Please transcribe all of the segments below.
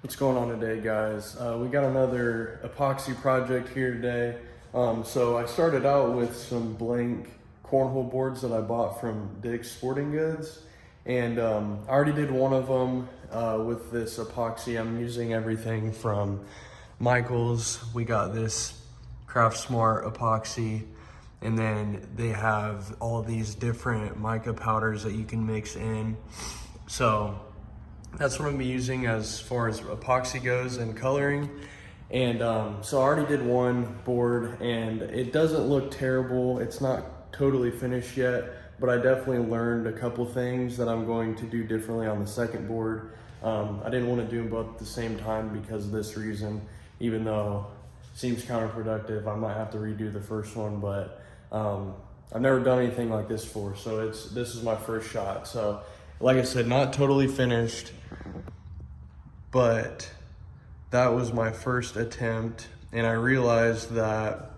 What's going on today, guys? We got another epoxy project here today. So I started out with some blank cornhole boards that I bought from Dick's Sporting Goods, and I already did one of them with this epoxy. I'm using everything from Michael's. We got this Craft Smart epoxy, and then they have all these different mica powders that you can mix in. So that's what I'm gonna be using as far as epoxy goes and coloring. And so I already did one board and it doesn't look terrible. It's not totally finished yet, but I definitely learned a couple things that I'm going to do differently on the second board. I didn't want to do them both at the same time because of this reason, even though it seems counterproductive. I might have to redo the first one, but I've never done anything like this before, so this is my first shot. So like I said, not totally finished, but that was my first attempt, and I realized that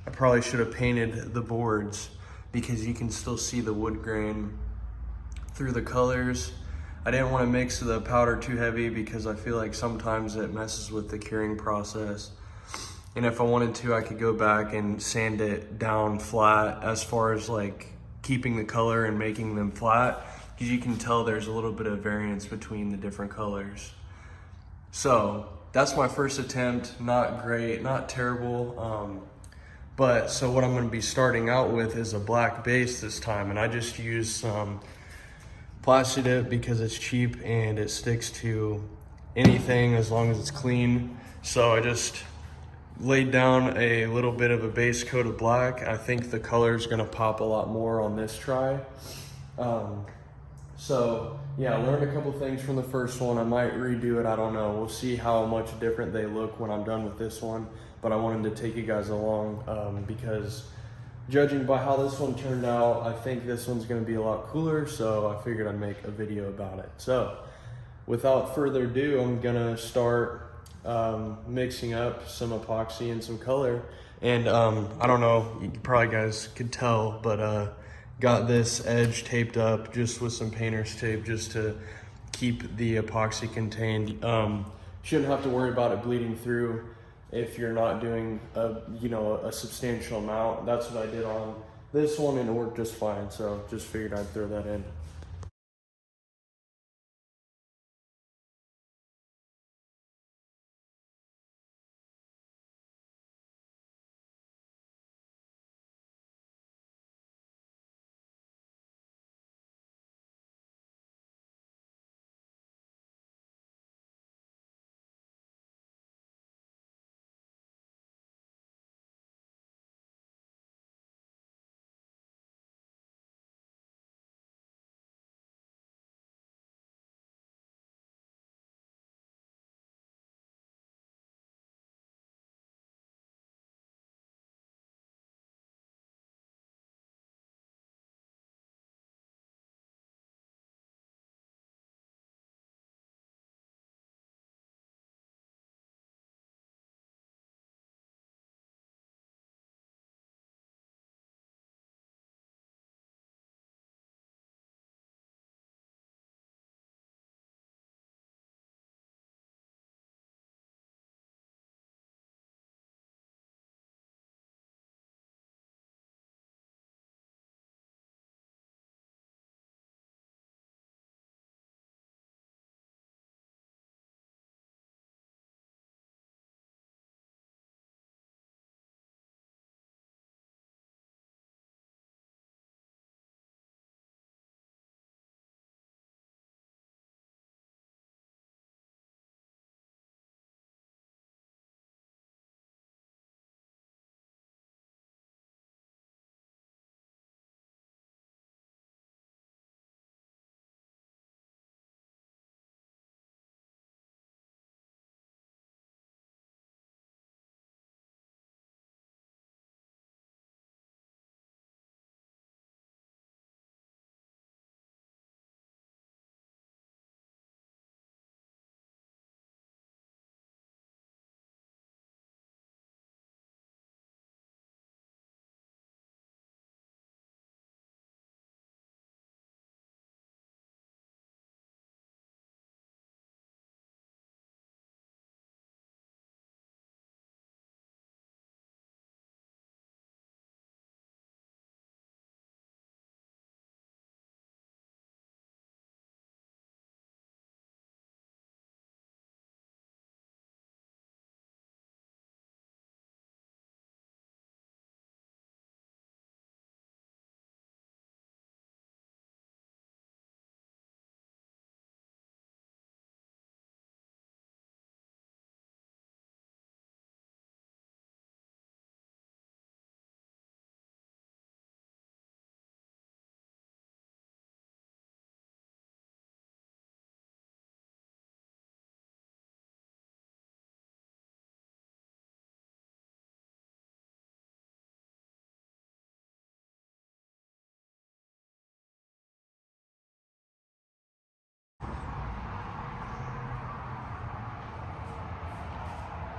I probably should have painted the boards because you can still see the wood grain through the colors. I didn't want to mix the powder too heavy because I feel like sometimes it messes with the curing process. And if I wanted to, I could go back and sand it down flat as far as like keeping the color and making them flat, because you can tell there's a little bit of variance between the different colors. So that's my first attempt. Not great, not terrible. But so what I'm going to be starting out with is a black base this time, and I just use some Plasti Dip because it's cheap and it sticks to anything as long as it's clean. So I just laid down a little bit of a base coat of black. I think the color is going to pop a lot more on this try. So yeah, I learned a couple things from the first one. I might redo it, I don't know. We'll see how much different they look when I'm done with this one. But I wanted to take you guys along because judging by how this one turned out, I think this one's gonna be a lot cooler, so I figured I'd make a video about it. So without further ado, I'm gonna start mixing up some epoxy and some color. And I don't know, you probably guys could tell, but got this edge taped up just with some painter's tape just to keep the epoxy contained. Shouldn't have to worry about it bleeding through if you're not doing a substantial amount. That's what I did on this one and it worked just fine. So just figured I'd throw that in.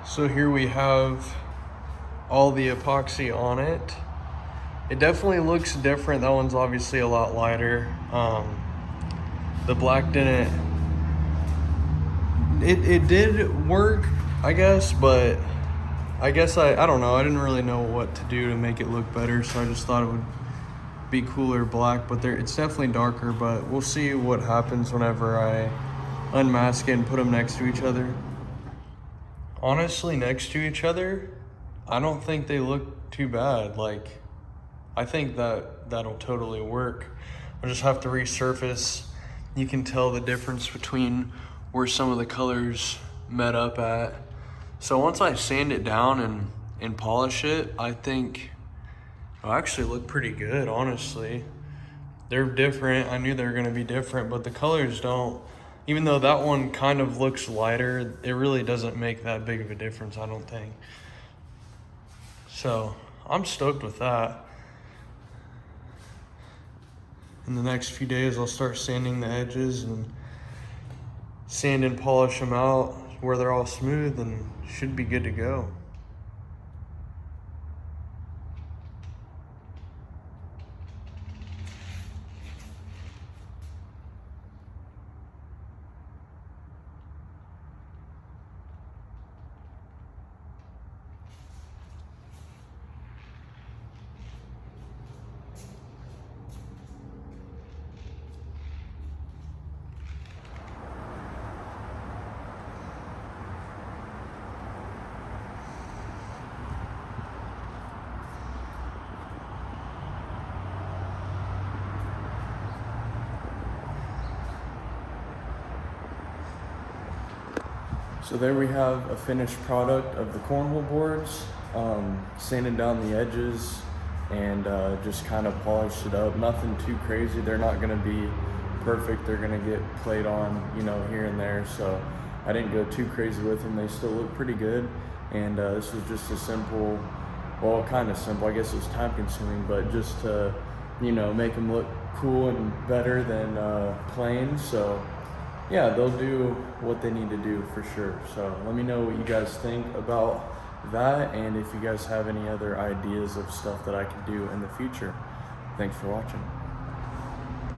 So here we have all the epoxy on it. It definitely looks different. That one's obviously a lot lighter. The black didn't, it did work, I guess, but I guess I don't know. I didn't really know what to do to make it look better, so I just thought it would be cooler black, but it's definitely darker, but we'll see what happens whenever I unmask it and put them next to each other. Honestly, next to each other, I don't think they look too bad. Like, I think that'll totally work. I'll just have to resurface. You can tell the difference between where some of the colors met up at. So once I sand it down and polish it, I think it'll actually look pretty good, honestly. They're different. I knew they were gonna be different, but the colors don't. Even though that one kind of looks lighter, it really doesn't make that big of a difference, I don't think. So I'm stoked with that. In the next few days, I'll start sanding the edges and sand and polish them out where they're all smooth and should be good to go. So there we have a finished product of the cornhole boards. Sanded down the edges and just kind of polished it up. Nothing too crazy. They're not gonna be perfect. They're gonna get played on, here and there. So I didn't go too crazy with them. They still look pretty good. And this was just a simple, well, kind of simple. I guess it was time consuming, but just to, make them look cool and better than plain. So yeah, they'll do what they need to do for sure. So let me know what you guys think about that, and if you guys have any other ideas of stuff that I could do in the future. Thanks for watching.